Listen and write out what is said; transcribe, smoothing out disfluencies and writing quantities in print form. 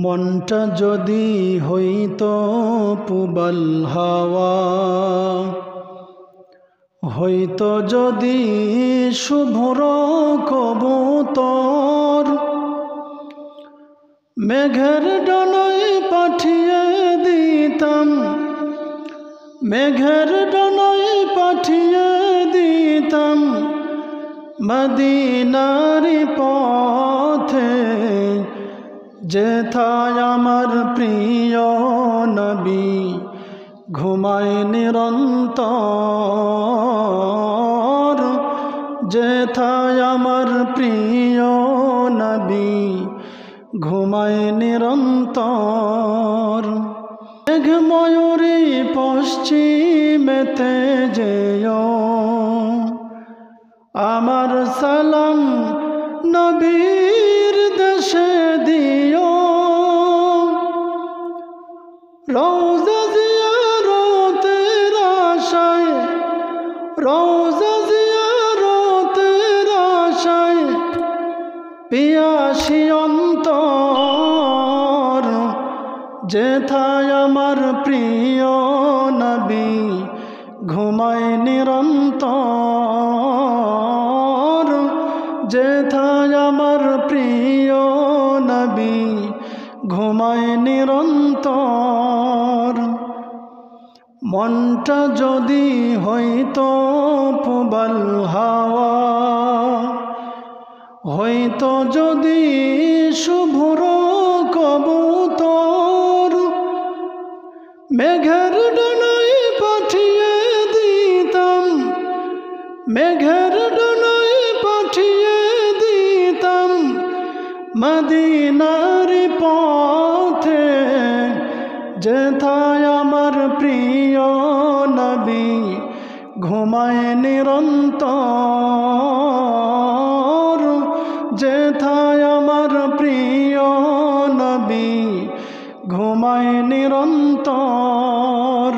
মনটা যদি হইতো পুবাল হাওয়া, হইতো যদি শুভ্র কবুতর, মেঘের ডানায় পাঠিয়ে দিতাম, মেঘের ডানায় পাঠিয়ে দিতাম মদিনার পথে, যেথায় আমার প্রিয় নবী ঘুমায় নিরন্তর, যেথায় আমার প্রিয় নবী ঘুমায় নিরন্তর। মেঘ ময়ূরী পশ্চিমেতে যেও, আমার সালাম নবীর দেশে দিও। রওজা জিয়ারতের আশায়, রওজা জিয়ারতের আশায় পিয়াসী অন্তর, যেথায় আমার প্রিয় নবী ঘুমায় নিরন্তর, যেথায় আমার প্রিয় নবী ঘুমায় নিরন্তর। মনটা যদি হইতো পুবাল হাওয়া, হইতো যদি শুভ্র কবুতর, মেঘের ডানায় পাঠিয়ে দিতাম, মেঘের ডানায় পাঠিয়ে দিতাম মদিনার পথে, যেথায় আমার প্রিয় নবী ঘুমায় নিরন্তর, যেথায় আমার প্রিয় নবী ঘুমায় নিরন্তর।